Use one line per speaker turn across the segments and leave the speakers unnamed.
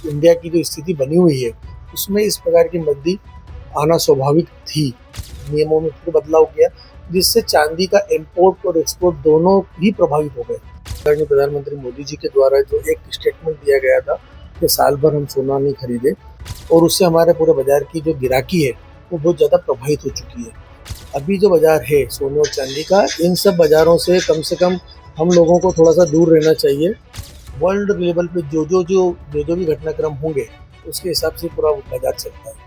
India की जो स्थिति बनी हुई है उसमें इस प्रकार की मंदी आना स्वाभाविक थी। नियमों में फिर बदलाव किया जिससे चांदी का इंपोर्ट और एक्सपोर्ट दोनों ही प्रभावित हो गए। आदरणीय प्रधानमंत्री मोदी जी के द्वारा जो एक स्टेटमेंट दिया गया था कि साल भर हम सोना नहीं खरीदे, और उससे हमारे पूरे बाजार की जो गिराकी है वो बहुत ज़्यादा प्रभावित हो चुकी है। अभी जो बाजार है सोने और चांदी का, इन सब बाजारों से कम हम लोगों को थोड़ा सा दूर रहना चाहिए। वर्ल्ड लेवल पे जो भी घटनाक्रम होंगे उसके हिसाब से पूरा बाजार चलता है।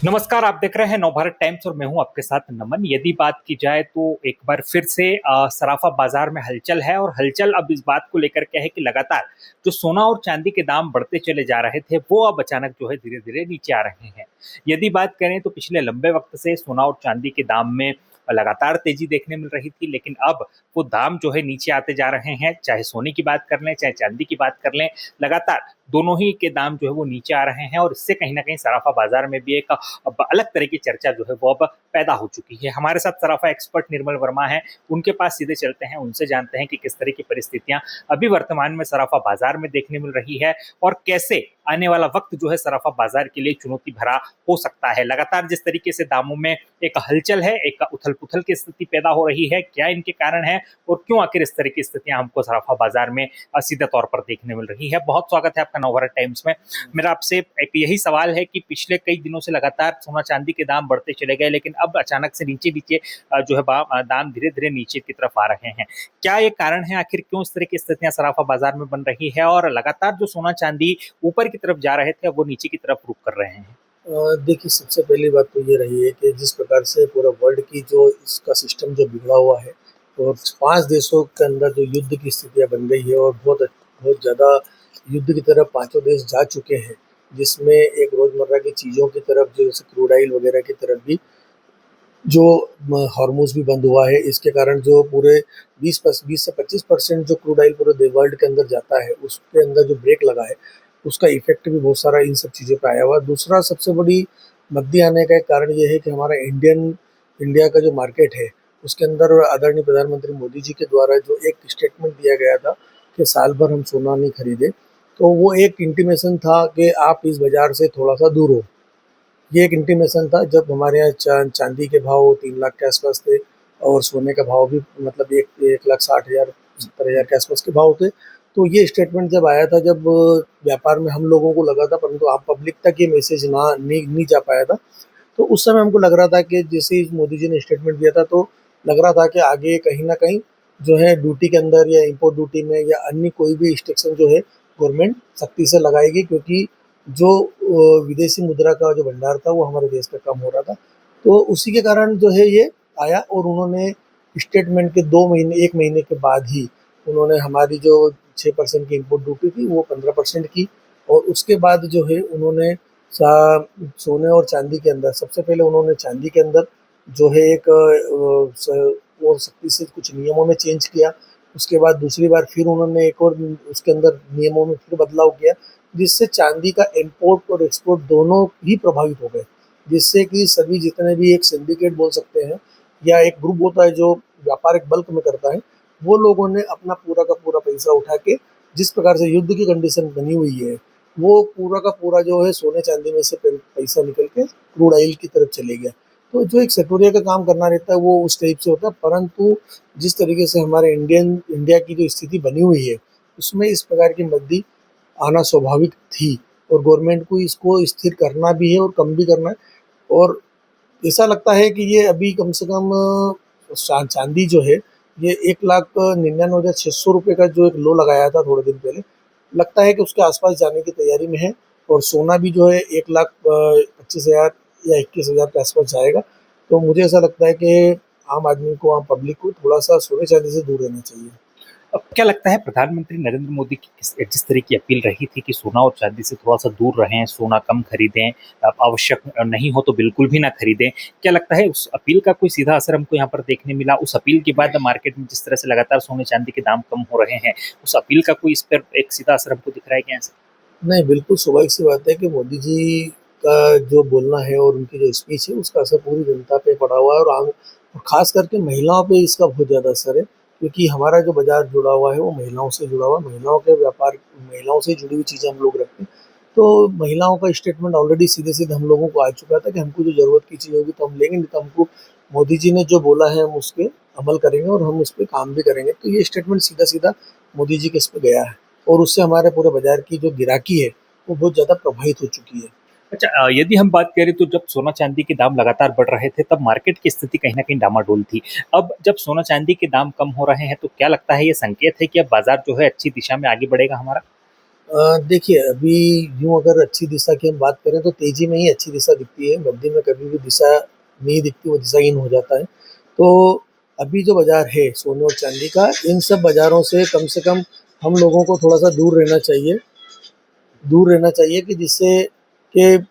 नमस्कार, आप देख रहे हैं नवभारत टाइम्स और मैं हूं आपके साथ नमन। यदि बात की जाए तो एक बार फिर से सराफा बाजार में हलचल है और हलचल अब इस बात को लेकर के है कि लगातार जो सोना और चांदी के दाम बढ़ते चले जा रहे थे वो अब अचानक जो है धीरे धीरे नीचे आ रहे हैं। यदि बात करें तो पिछले लंबे वक्त से सोना और चांदी के दाम में लगातार तेजी देखने मिल रही थी, लेकिन अब वो दाम जो है नीचे आते जा रहे हैं। चाहे सोने की बात कर लें चाहे चांदी की बात कर लें, लगातार दोनों ही के दाम जो है वो नीचे आ रहे हैं और इससे कहीं ना कहीं सराफा बाजार में भी एक अब अलग तरह की चर्चा जो है वो अब पैदा हो चुकी है। हमारे साथ सराफा एक्सपर्ट निर्मल वर्मा है, उनके पास सीधे चलते हैं, उनसे जानते हैं कि किस तरह की परिस्थितियां अभी वर्तमान में सराफा बाजार में देखने मिल रही है और कैसे आने वाला वक्त जो है सराफा बाजार के लिए चुनौती भरा हो सकता है। लगातार जिस तरीके से दामों में एक हलचल है, एक उथल पुथल की स्थिति पैदा हो रही है, क्या इनके कारण है और क्यों आखिर इस तरह की स्थितियां हमको सराफा बाजार में सीधे तौर पर देखने मिल रही है। बहुत स्वागत है आपका नवभारत टाइम्स में। मेरा आपसे एक यही सवाल है कि पिछले कई दिनों से लगातार सोना चांदी के दाम बढ़ते चले गए, लेकिन अब अचानक से नीचे नीचे जो है दाम धीरे धीरे नीचे की तरफ आ रहे हैं। क्या ये कारण है, आखिर क्यों इस तरह की स्थितियां सराफा बाजार में बन रही है और लगातार जो सोना चांदी ऊपर की तरफ जा रहे थे अब वो नीचे की तरफ रुख कर रहे हैं?
देखिए, सबसे पहली बात तो ये रही है कि जिस प्रकार से पूरा वर्ल्ड की जो इसका सिस्टम जो बिगड़ा हुआ है और 5 देशों के अंदर जो युद्ध की स्थितियाँ बन गई है और बहुत ज़्यादा युद्ध की तरफ पाँचों देश जा चुके हैं, जिसमें एक रोज़मर्रा की चीज़ों की तरफ जैसे क्रूड ऑयल वगैरह की तरफ भी जो हॉर्मोज़ भी बंद हुआ है। इसके कारण जो पूरे 20 से 25% जो क्रूड ऑयल पूरे वर्ल्ड के अंदर जाता है उसके अंदर जो ब्रेक लगा है उसका इफेक्ट भी बहुत सारा इन सब चीज़ों पे आया हुआ है। दूसरा सबसे बड़ी मंदी आने का एक कारण ये है कि हमारा इंडिया का जो मार्केट है उसके अंदर आदरणीय प्रधानमंत्री मोदी जी के द्वारा जो एक स्टेटमेंट दिया गया था कि साल भर हम सोना नहीं खरीदे, तो वो एक इंटीमेशन था कि आप इस बाज़ार से थोड़ा सा दूर हो। ये एक इंटीमेशन था। जब हमारे यहाँ चांदी के भाव 3 लाख के आसपास थे और सोने का भाव भी मतलब 1,60,000 70,000 के आसपास के भाव थे। तो ये स्टेटमेंट जब आया था, जब व्यापार में हम लोगों को लगा था, परंतु आम पब्लिक तक ये मैसेज नहीं जा पाया था। तो उस समय हमको लग रहा था कि जैसे ही मोदी जी ने स्टेटमेंट दिया था तो लग रहा था कि आगे कहीं न कहीं जो है ड्यूटी के अंदर या इम्पोर्ट ड्यूटी में या अन्य कोई भी रिस्ट्रिक्शन जो है गवर्नमेंट सख्ती से लगाएगी, क्योंकि जो विदेशी मुद्रा का जो भंडार था वो हमारे देश में कम हो रहा था। तो उसी के कारण जो है ये आया और उन्होंने स्टेटमेंट के 2 महीने 1 महीने के बाद ही उन्होंने हमारी जो 6% की इम्पोर्ट ड्यूटी थी वो 15% की, और उसके बाद जो है उन्होंने सोने और चांदी के अंदर सबसे पहले उन्होंने चांदी के अंदर जो है एक और सख्ती से कुछ नियमों में चेंज किया। उसके बाद दूसरी बार फिर उन्होंने एक और उसके अंदर नियमों में फिर बदलाव किया, जिससे चांदी का इंपोर्ट और एक्सपोर्ट दोनों ही प्रभावित हो गए। जिससे कि सभी जितने भी एक सिंडिकेट बोल सकते हैं या एक ग्रुप होता है जो व्यापार एक बल्क में करता है, वो लोगों ने अपना पूरा का पूरा पैसा उठा के जिस प्रकार से युद्ध की कंडीशन बनी हुई है वो पूरा का पूरा जो है सोने चांदी में से पैसा निकल के क्रूड ऑयल की तरफ चले गया। तो जो एक सटोरिया का काम करना रहता है वो उस टाइप से होता है, परंतु जिस तरीके से हमारे इंडिया की जो स्थिति बनी हुई है उसमें इस प्रकार की मंदी आना स्वाभाविक थी और गवर्नमेंट को इसको स्थिर करना भी है और कम भी करना है। और ऐसा लगता है कि ये अभी कम से कम चांदी जो है ये 1,99,600 रुपये का जो एक लो लगाया था थोड़े दिन पहले, लगता है कि उसके आसपास जाने की तैयारी में है। और सोना भी जो है 1,25,000 या 21,000 के आसपास जाएगा। तो मुझे ऐसा लगता है कि आम आदमी को, आम पब्लिक को थोड़ा सा सोने चांदी से दूर रहना चाहिए।
अब क्या लगता है प्रधानमंत्री नरेंद्र मोदी की जिस तरह की अपील रही थी कि सोना और चांदी से थोड़ा सा दूर रहें, सोना कम खरीदें, आवश्यक नहीं हो तो बिल्कुल भी ना खरीदें, क्या लगता है उस अपील का कोई सीधा असर हमको यहाँ पर देखने मिला? उस अपील के बाद मार्केट में जिस तरह से लगातार सोने चांदी के दाम कम हो रहे हैं, उस अपील का कोई इस पर एक सीधा असर हमको दिख रहा है क्या?
नहीं, बिल्कुल स्वाभाविक सी बात है कि मोदी जी का जो बोलना है और उनकी जो स्पीच है उसका असर पूरी जनता पे पड़ा हुआ है और और ख़ास करके महिलाओं पे इसका बहुत ज़्यादा असर है, क्योंकि हमारा जो बाज़ार जुड़ा हुआ है वो महिलाओं से जुड़ा हुआ है। महिलाओं के व्यापार, महिलाओं से जुड़ी हुई चीज़ें हम लोग रखते हैं। तो महिलाओं का स्टेटमेंट ऑलरेडी सीधे सीधे हम लोगों को आ चुका था कि हमको जो ज़रूरत की चीज़ होगी तो हम लेंगे, नहीं तो हमको मोदी जी ने जो बोला है हम उस पे अमल करेंगे और हम उस पे काम भी करेंगे। तो ये स्टेटमेंट सीधा-सीधा मोदी जी के इस पे गया है और उससे हमारे पूरे बाज़ार की जो गिराकी है, वो बहुत ज़्यादा प्रभावित हो चुकी है।
अच्छा, यदि हम बात करें तो जब सोना-चांदी के दाम लगातार बढ़ रहे थे, तब मार्केट की स्थिति कहीं न कहीं डामाडोल थी। अब जब सोना-चांदी के दाम कम हो रहे हैं, तो क्या लगता है ये संकेत है कि अब बाज़ार जो है अच्छी दिशा में आगे बढ़ेगा हमारा?
देखिए अभी यूँ अगर अच्छी दिशा की हम बात करें तो तेज़ी में ही अच्छी दिशा दिखती है, मध्य में कभी भी दिशा नहीं दिखती, वो दिशाहीन हो जाता है। तो अभी जो बाज़ार है सोने और चाँदी का, इन सब बाज़ारों से कम हम लोगों को थोड़ा-सा दूर रहना चाहिए कि जिससे कि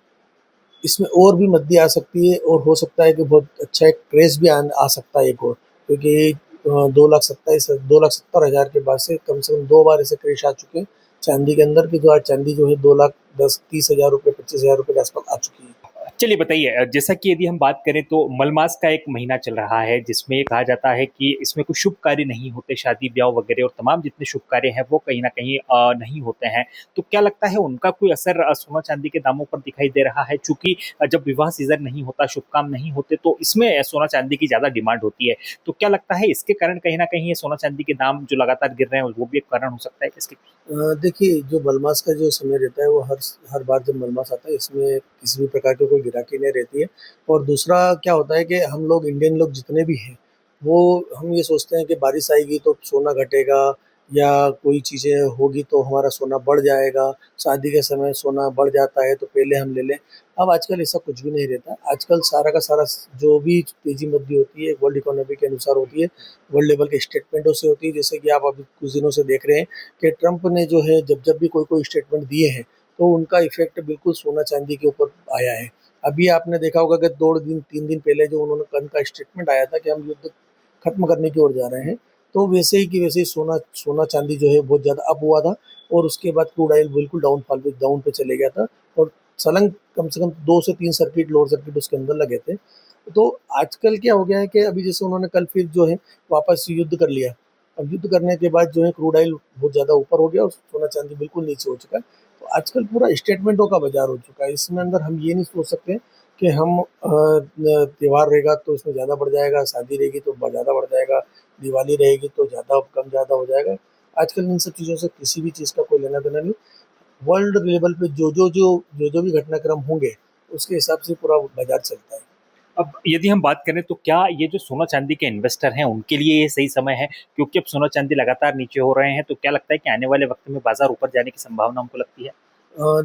इसमें और भी मद्दी आ सकती है और हो सकता है कि बहुत अच्छा एक क्रेज़ भी आ सकता है एक और, क्योंकि 2,70,000 के बाद से कम 2 बार ऐसे क्रैश आ चुके हैं चांदी के अंदर, कि जो आज चांदी जो है 2,10,30,000 रुपये 25,000 रुपये के आसपास आ चुकी है।
चलिए बताइए, जैसा कि यदि हम बात करें तो मलमास का एक महीना चल रहा है जिसमें कहा जाता है कि इसमें कुछ शुभ कार्य नहीं होते, शादी-ब्याह वगैरह और तमाम जितने शुभ कार्य हैं वो कहीं न कहीं नहीं होते हैं। तो क्या लगता है उनका कोई असर सोना-चांदी के दामों पर दिखाई दे रहा है? चूँकि जब विवाह सीज़न नहीं होता, शुभ काम नहीं होते तो इसमें सोना-चांदी की ज़्यादा डिमांड होती है। तो क्या लगता है इसके कारण कहीं न कहीं ये सोना-चांदी के दाम जो लगातार गिर रहे हैं वो भी एक कारण हो सकता है क्या इसके?
देखिए जो मलमास का जो समय रहता है वो हर बार जब मलमास आता है इसमें किसी भी प्रकार की कोई गिराकी नहीं रहती है। और दूसरा क्या होता है कि हम लोग इंडियन लोग जितने भी हैं, वो हम ये सोचते हैं कि बारिश आएगी तो सोना घटेगा या कोई चीज़ें होगी तो हमारा सोना बढ़ जाएगा, शादी के समय सोना बढ़ जाता है तो पहले हम ले लें। अब आजकल ऐसा कुछ भी नहीं रहता। आजकल सारा का सारा जो भी तेज़ी मंदी होती है वर्ल्ड इकोनॉमी के अनुसार होती है, वर्ल्ड लेवल के स्टेटमेंटों से होती है। जैसे कि आप अभी कुछ दिनों से देख रहे हैं कि ट्रंप ने जो है जब भी कोई स्टेटमेंट दिए हैं, तो उनका इफ़ेक्ट बिल्कुल सोना-चांदी के ऊपर आया है। अभी आपने देखा होगा कि 2 दिन 3 दिन पहले जो उन्होंने उनका स्टेटमेंट आया था कि हम युद्ध खत्म करने की ओर जा रहे हैं, तो वैसे ही सोना-चांदी जो है बहुत ज़्यादा अप हुआ था और उसके बाद क्रूड ऑयल बिल्कुल डाउन पे चले गया था और सलंग कम से कम 2 से 3 सर्किट लोअर सर्किट उसके अंदर लगे थे। तो आजकल क्या हो गया है कि अभी जैसे उन्होंने कल फिर जो है वापस युद्ध कर लिया। अब युद्ध करने के बाद जो है क्रूड ऑयल बहुत ज़्यादा ऊपर हो गया और सोना-चांदी बिल्कुल नीचे हो चुका है। तो आजकल पूरा स्टेटमेंटों का बाज़ार हो चुका है। इसमें अंदर हम ये नहीं सोच सकते कि हम न त्योहार रहेगा तो इसमें ज़्यादा बढ़ जाएगा, शादी रहेगी तो ज़्यादा बढ़ जाएगा, दिवाली रहेगी तो ज़्यादा हो जाएगा। आजकल इन सब चीज़ों से किसी भी चीज़ का कोई लेना-देना नहीं। वर्ल्ड लेवल पे जो भी घटनाक्रम होंगे, उसके हिसाब से पूरा बाज़ार चलता है।
अब यदि हम बात करें तो क्या ये जो सोना-चांदी के इन्वेस्टर हैं, उनके लिए ये सही समय है? क्योंकि अब सोना-चांदी लगातार नीचे हो रहे हैं, तो क्या लगता है कि आने वाले वक़्त में बाज़ार ऊपर जाने की संभावना हमको लगती है?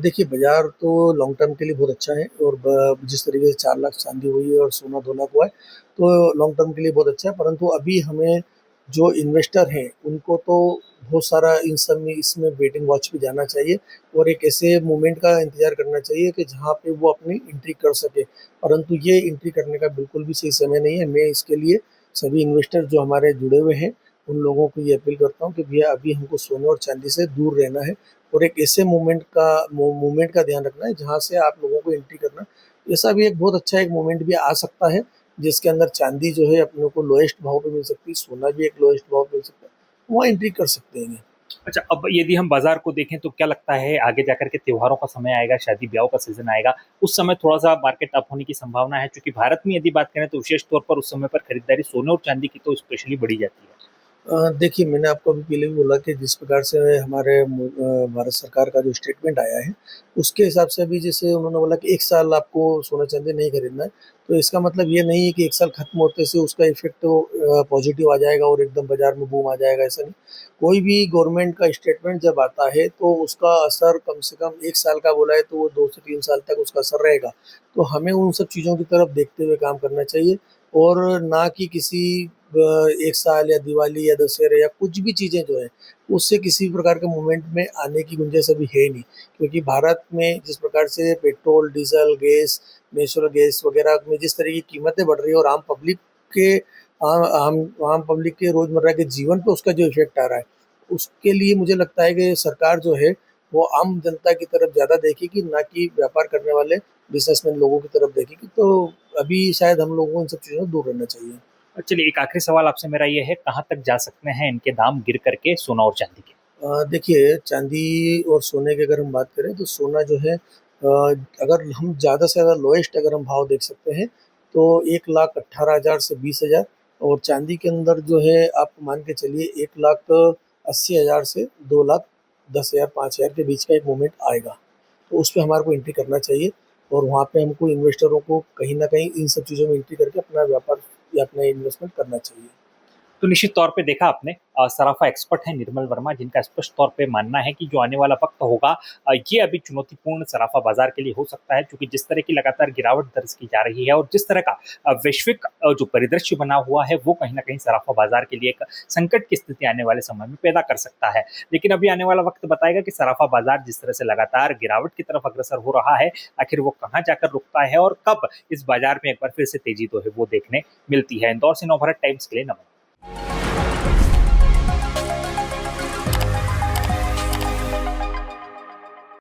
देखिए बाज़ार तो लॉन्ग टर्म के लिए बहुत अच्छा है और जिस तरीके से 4 लाख चांदी हुई है और सोना 2 लाख हुआ है, तो लॉन्ग टर्म के लिए बहुत अच्छा है। परंतु अभी हमें जो इन्वेस्टर हैं, उनको तो बहुत सारा इन सब में इसमें वेटिंग वॉच पे जाना चाहिए और एक ऐसे मोमेंट का इंतज़ार करना चाहिए कि जहाँ पे वो अपनी एंट्री कर सके। परंतु ये एंट्री करने का बिल्कुल भी सही समय नहीं है। मैं इसके लिए सभी इन्वेस्टर जो हमारे जुड़े हुए हैं, उन लोगों को ये अपील करता हूँ कि भैया अभी हमको सोने और चांदी से दूर रहना है और एक ऐसे मूवमेंट का ध्यान रखना है जहाँ से आप लोगों को एंट्री करना। ऐसा भी एक बहुत अच्छा एक मूवमेंट भी आ सकता है, जिसके अंदर चांदी जो है अपने को लोएस्ट भाव पे मिल सकती है, सोना भी एक लोएस्ट भाव पे मिल सकता है, वहाँ एंट्री कर सकते हैं।
अच्छा, अब यदि हम बाज़ार को देखें तो क्या लगता है आगे जाकर के त्योहारों का समय आएगा, शादी-ब्याहों का सीज़न आएगा, उस समय थोड़ा-सा मार्केट अप होने की संभावना है? क्योंकि भारत में यदि बात करें तो विशेष तौर पर उस समय पर खरीदारी सोने और चांदी की तो स्पेशली बढ़ी जाती है।
देखिए मैंने आपको अभी पहले भी बोला कि जिस प्रकार से भारत सरकार का जो स्टेटमेंट आया है, उसके हिसाब से अभी जैसे उन्होंने बोला कि 1 साल आपको सोना-चांदी नहीं खरीदना है, तो इसका मतलब ये नहीं है कि 1 साल खत्म होते से उसका इफ़ेक्ट तो पॉज़िटिव आ जाएगा और एकदम बाज़ार में बूम आ जाएगा, ऐसा नहीं। कोई भी गवर्नमेंट का स्टेटमेंट जब आता है, तो उसका असर कम से कम 1 साल का बोला है, तो वो 2 से 3 साल तक उसका असर रहेगा। तो हमें उन सब चीज़ों की तरफ देखते हुए काम करना चाहिए और ना कि किसी 1 साल या दिवाली या दशहरे या कुछ भी चीज़ें जो हैं, उससे किसी भी प्रकार के मूवमेंट में आने की गुंजाइश अभी है ही नहीं। क्योंकि भारत में जिस प्रकार से petrol, diesel, gas, natural gas वगैरह में जिस तरह की कीमतें बढ़ रही हैं और के आम पब्लिक के रोज़मर्रा के जीवन पे उसका जो इफ़ेक्ट आ रहा है, उसके लिए मुझे लगता है कि सरकार जो है, वो आम जनता की तरफ ज़्यादा देखेगी, ना कि व्यापार करने वाले बिज़नेसमैन लोगों की तरफ देखेगी। तो अभी शायद हम लोगों को इन सब चीज़ों से दूर रहना चाहिए।
चलिए एक आखिरी सवाल आपसे मेरा ये है, कहाँ तक जा सकते हैं इनके दाम गिर कर के सोना और चांदी के?
देखिए चांदी और सोने की अगर हम बात करें तो सोना जो है अगर हम ज़्यादा से ज़्यादा लोएस्ट अगर हम भाव देख सकते हैं तो 1,18,000 से 20,000, और चांदी के अंदर जो है आप मान के चलिए 1,80,000 से 2,10,000 5,000 के बीच का एक मूवमेंट आएगा। तो उस पे हमारे को एंट्री करना चाहिए, और वहाँ पे हमको इन्वेस्टरों को कहीं ना कहीं इन सब चीज़ों में एंट्री करके अपना व्यापार या अपना इन्वेस्टमेंट करना चाहिए।
तो निश्चित तौर पे देखा आपने सराफा एक्सपर्ट हैं निर्मल वर्मा, जिनका स्पष्ट तौर पे मानना है कि जो आने वाला वक्त होगा ये अभी चुनौतीपूर्ण सराफा बाजार के लिए हो सकता है, क्योंकि जिस तरह की लगातार गिरावट दर्ज की जा रही है और जिस तरह का वैश्विक जो परिदृश्य बना हुआ है वो कहीं ना कहीं सराफा बाजार के लिए एक संकट की स्थिति आने वाले समय में पैदा कर सकता है। लेकिन अभी आने वाला वक्त बताएगा कि सराफा बाजार जिस तरह से लगातार गिरावट की तरफ अग्रसर हो रहा है, आखिर वो कहाँ जाकर रुकता है और कब इस बाजार में एक बार फिर से तेजी तो है वो देखने मिलती है। इंदौर से नवभारत टाइम्स के लिए नमन।